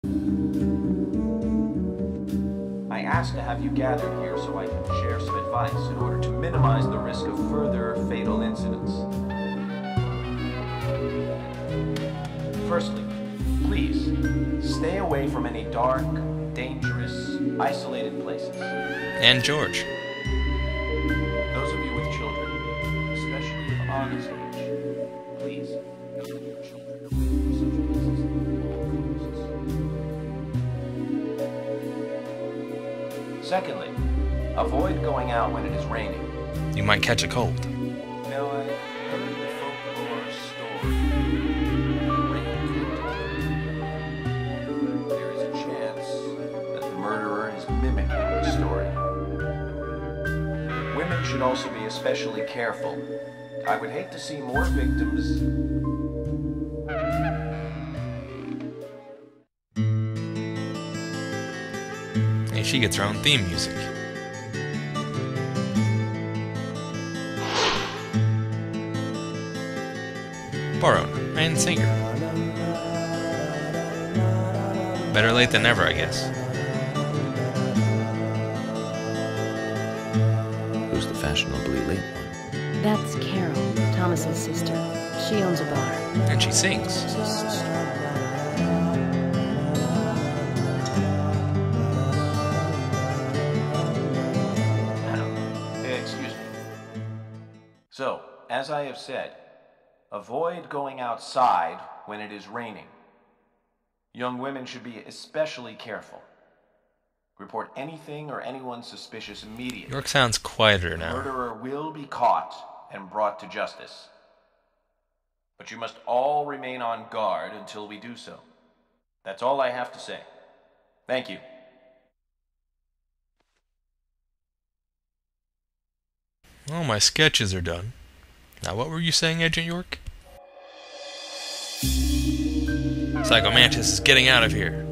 I asked to have you gathered here so I can share some advice in order to minimize the risk of further fatal incidents. Firstly, please, stay away from any dark, dangerous, isolated places. And George. Those of you with children, especially of Anna's age, please keep your children away from such places at all costs. Secondly, avoid going out when it is raining. You might catch a cold. Now, I heard the folklore story. There is a chance that the murderer is mimicking the story. Women should also be especially careful. I would hate to see more victims. And she gets her own theme music. Borrowed and singer. Better late than never, I guess. Who's the fashionably late one? That's Carol, Thomas's sister. She owns a bar. And she sings. Excuse me. So, as I have said, avoid going outside when it is raining. Young women should be especially careful. Report anything or anyone suspicious immediately. York sounds quieter The now. murderer will be caught and brought to justice. But you must all remain on guard until we do so. That's all I have to say. Thank you. Oh, my sketches are done. Now, what were you saying, Agent York? Psycho Mantis is getting out of here.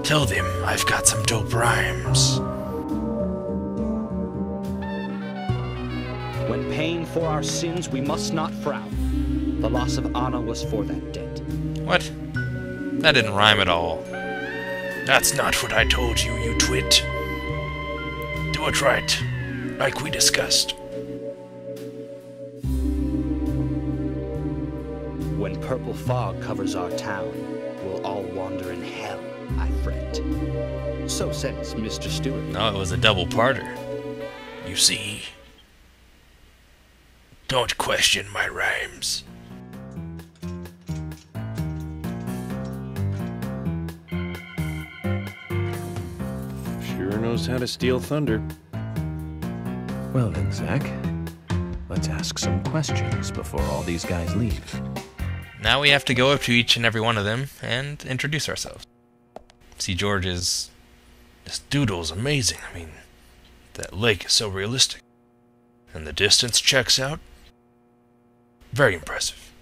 Tell them I've got some dope rhymes. When paying for our sins, we must not frown. The loss of Anna was for that debt. What? That didn't rhyme at all. That's not what I told you, you twit. Do it right, like we discussed. When purple fog covers our town, we'll all wander in hell, I fret. So says Mr. Stewart. No, it was a double-parter. You see? Don't question my rhymes. Sure knows how to steal thunder. Well then, Zach, let's ask some questions before all these guys leave. Now we have to go up to each and every one of them and introduce ourselves. See, George is... This doodle's amazing. I mean, that lake is so realistic. And the distance checks out. Very impressive.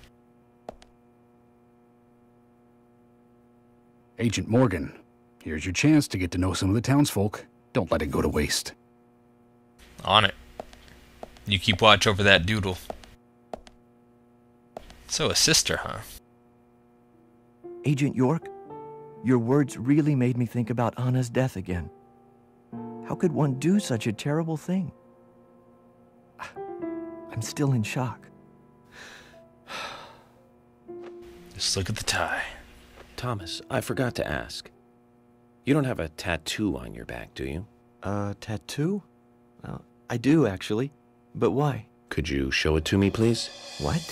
Agent Morgan, here's your chance to get to know some of the townsfolk. Don't let it go to waste. On it. You keep watch over that doodle. So a sister, huh? Agent York, your words really made me think about Anna's death again. How could one do such a terrible thing? I'm still in shock. Just look at the tie. Thomas, I forgot to ask. You don't have a tattoo on your back, do you? Tattoo? I do, actually. But why? Could you show it to me, please? What?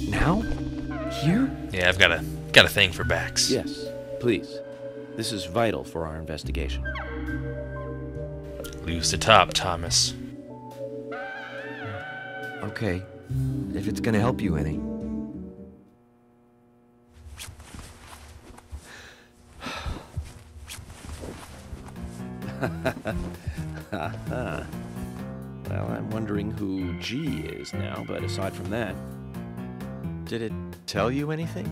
Now? Here? Yeah, I've got a thing for backs. Yes, please. This is vital for our investigation. Lose the top, Thomas. Okay, if it's gonna help you any. Well, I'm wondering who G is now, but aside from that... Did it tell you anything?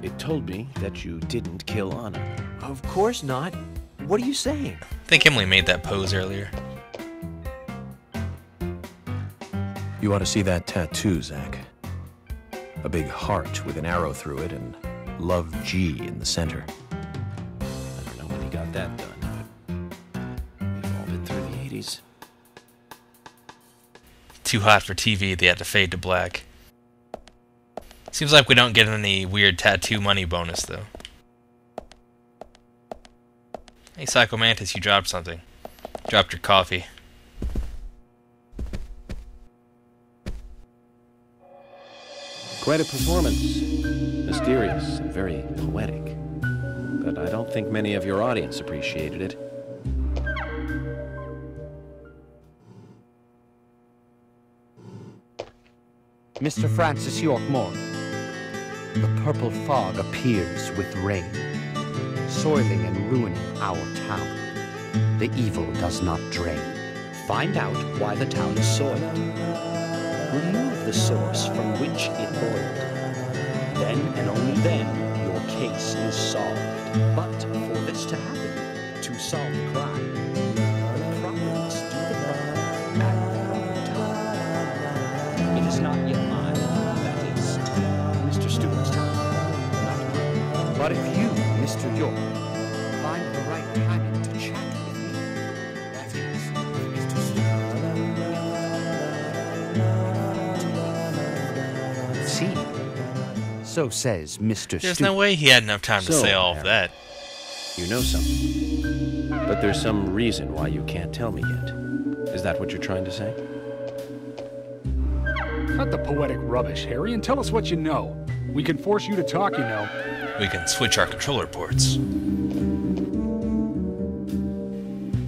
It told me that you didn't kill Anna. Of course not. What are you saying? I think Emily made that pose earlier. You ought to see that tattoo, Zach. A big heart with an arrow through it and Love G in the center. I don't know when he got that done, but we've all been through the 80s. Too hot for TV, they had to fade to black. Seems like we don't get any weird tattoo money bonus, though. Hey, Psycho Mantis, you dropped something. Dropped your coffee. Quite a performance. Mysterious and very poetic. But I don't think many of your audience appreciated it. Mr. Francis York Morgan, the purple fog appears with rain, soiling and ruining our town. The evil does not drain. Find out why the town is soiled. Remove the source from which it boiled. Then and only then your case is solved. But for this to happen, to solve the crime, the proper must do the crime at the proper time. It is not yet mine. That is Mr. Stewart's time, not mine. But if you, Mr. York, find the right timing to chat with me, that is Mr. Stewart. See? So says Mr. There's Stewart. no way he had enough time to So, say all of Harry, that. You know something. But there's some reason why you can't tell me yet. Is that what you're trying to say? Cut the poetic rubbish, Harry, and tell us what you know. We can force you to talk, you know. We can switch our controller ports.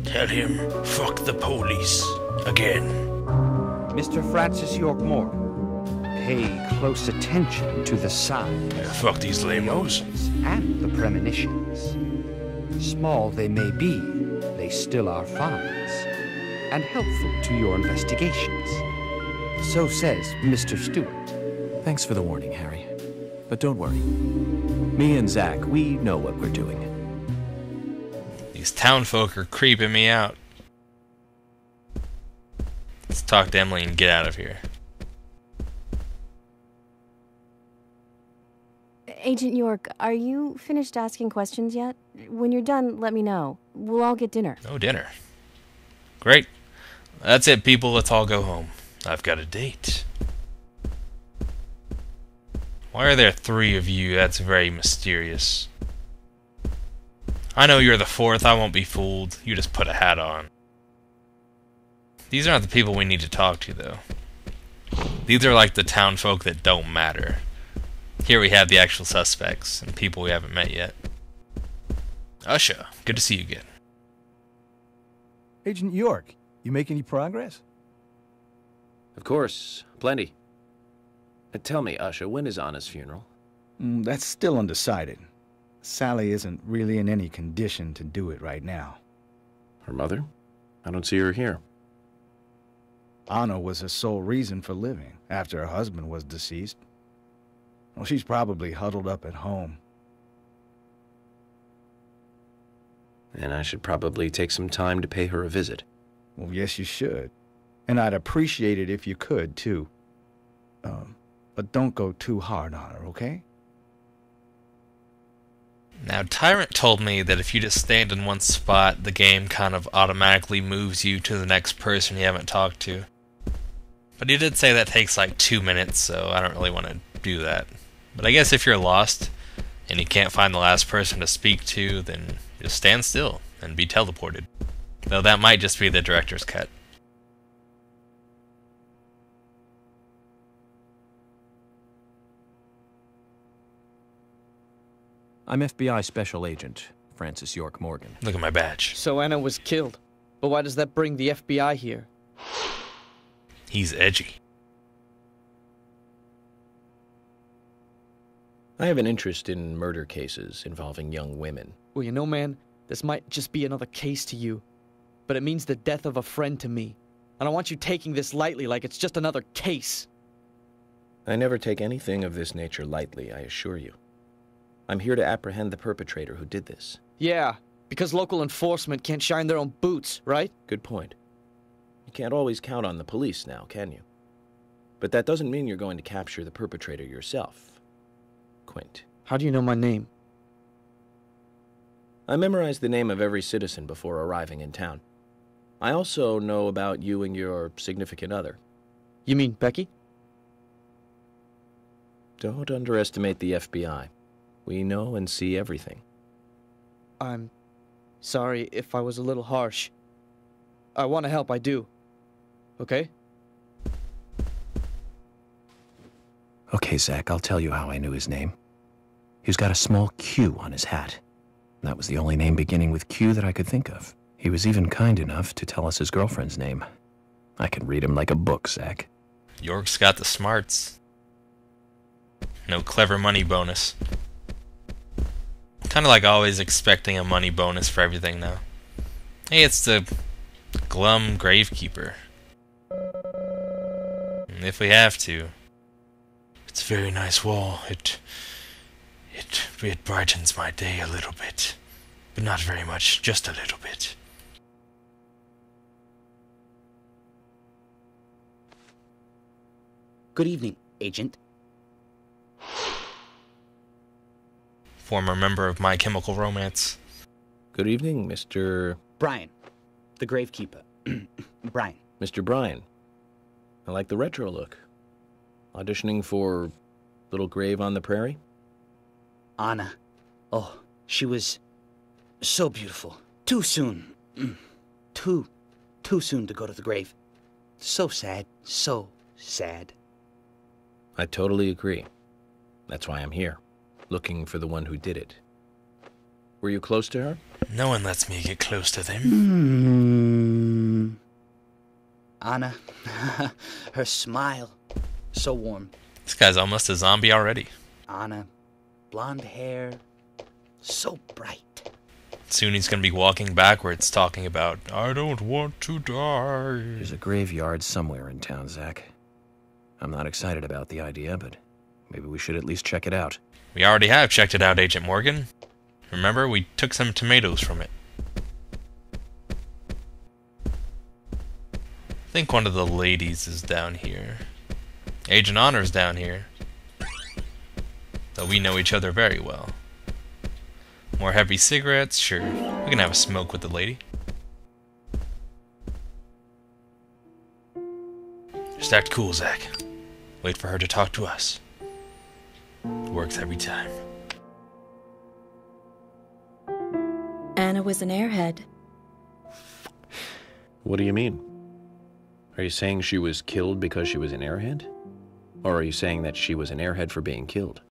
Tell him, fuck the police. Again. Mr. Francis York Morgan, pay close attention to the signs, Fuck these the lamos. omens, and the premonitions. Small they may be, they still are finds, and helpful to your investigations. So says Mr. Stewart. Thanks for the warning, Harry. But don't worry. Me and Zach, we know what we're doing. These townfolk are creeping me out. Let's talk to Emily and get out of here. Agent York, are you finished asking questions yet? When you're done, let me know. We'll all get dinner. No dinner. Great. That's it, people. Let's all go home. I've got a date. Why are there 3 of you? That's very mysterious. I know you're the 4th. I won't be fooled. You just put a hat on. These aren't the people we need to talk to, though. These are like the townfolk that don't matter. Here we have the actual suspects and people we haven't met yet. Usha, good to see you again. Agent York, you make any progress? Of course, plenty. Tell me, Usha, when is Anna's funeral? That's still undecided. Sally isn't really in any condition to do it right now. Her mother? I don't see her here. Anna was her sole reason for living after her husband was deceased. Well, she's probably huddled up at home. And I should probably take some time to pay her a visit. Well, yes, you should. And I'd appreciate it if you could, too. But don't go too hard on her, okay? Now, Tyrant told me that if you just stand in one spot, the game kind of automatically moves you to the next person you haven't talked to. But he did say that takes like 2 minutes, so I don't really want to do that. But I guess if you're lost, and you can't find the last person to speak to, then just stand still and be teleported. Though that might just be the director's cut. I'm FBI Special Agent Francis York Morgan. Look at my badge. So Anna was killed. But why does that bring the FBI here? He's edgy. I have an interest in murder cases involving young women. Well, you know, man, this might just be another case to you. But it means the death of a friend to me. I don't want you taking this lightly like it's just another case. I never take anything of this nature lightly, I assure you. I'm here to apprehend the perpetrator who did this. Yeah, because local enforcement can't shine their own boots, right? Good point. You can't always count on the police now, can you? But that doesn't mean you're going to capture the perpetrator yourself, Quint. How do you know my name? I memorized the name of every citizen before arriving in town. I also know about you and your significant other. You mean Becky? Don't underestimate the FBI. We know and see everything. I'm sorry if I was a little harsh. I want to help, I do. Okay? Okay, Zach, I'll tell you how I knew his name. He's got a small Q on his hat. That was the only name beginning with Q that I could think of. He was even kind enough to tell us his girlfriend's name. I can read him like a book, Zach. York's got the smarts. No clever money bonus. Kind of like always expecting a money bonus for everything now. Hey, it's the glum gravekeeper. If we have to. It's a very nice wall. It brightens my day a little bit. But not very much, just a little bit. Good evening, Agent. Former member of My Chemical Romance. Good evening, Mr. Brian, the gravekeeper. Brian. Mr. Bryan. I like the retro look. Auditioning for Little Grave on the Prairie? Anna. Oh, she was so beautiful. Too soon. Too soon to go to the grave. So sad. So sad. I totally agree. That's why I'm here, looking for the one who did it. Were you close to her? No one lets me get close to them. Anna. Her smile. So warm. This guy's almost a zombie already. Anna. Blonde hair. So bright. Soon he's gonna be walking backwards talking about, I don't want to die. There's a graveyard somewhere in town, Zach. I'm not excited about the idea, but maybe we should at least check it out. We already have checked it out, Agent Morgan. Remember, we took some tomatoes from it. I think one of the ladies is down here. Agent Honor's down here. Though we know each other very well. More heavy cigarettes? Sure. We can have a smoke with the lady. Just act cool, Zach. Wait for her to talk to us. Works every time. Anna was an airhead. What do you mean? Are you saying she was killed because she was an airhead? Or are you saying that she was an airhead for being killed?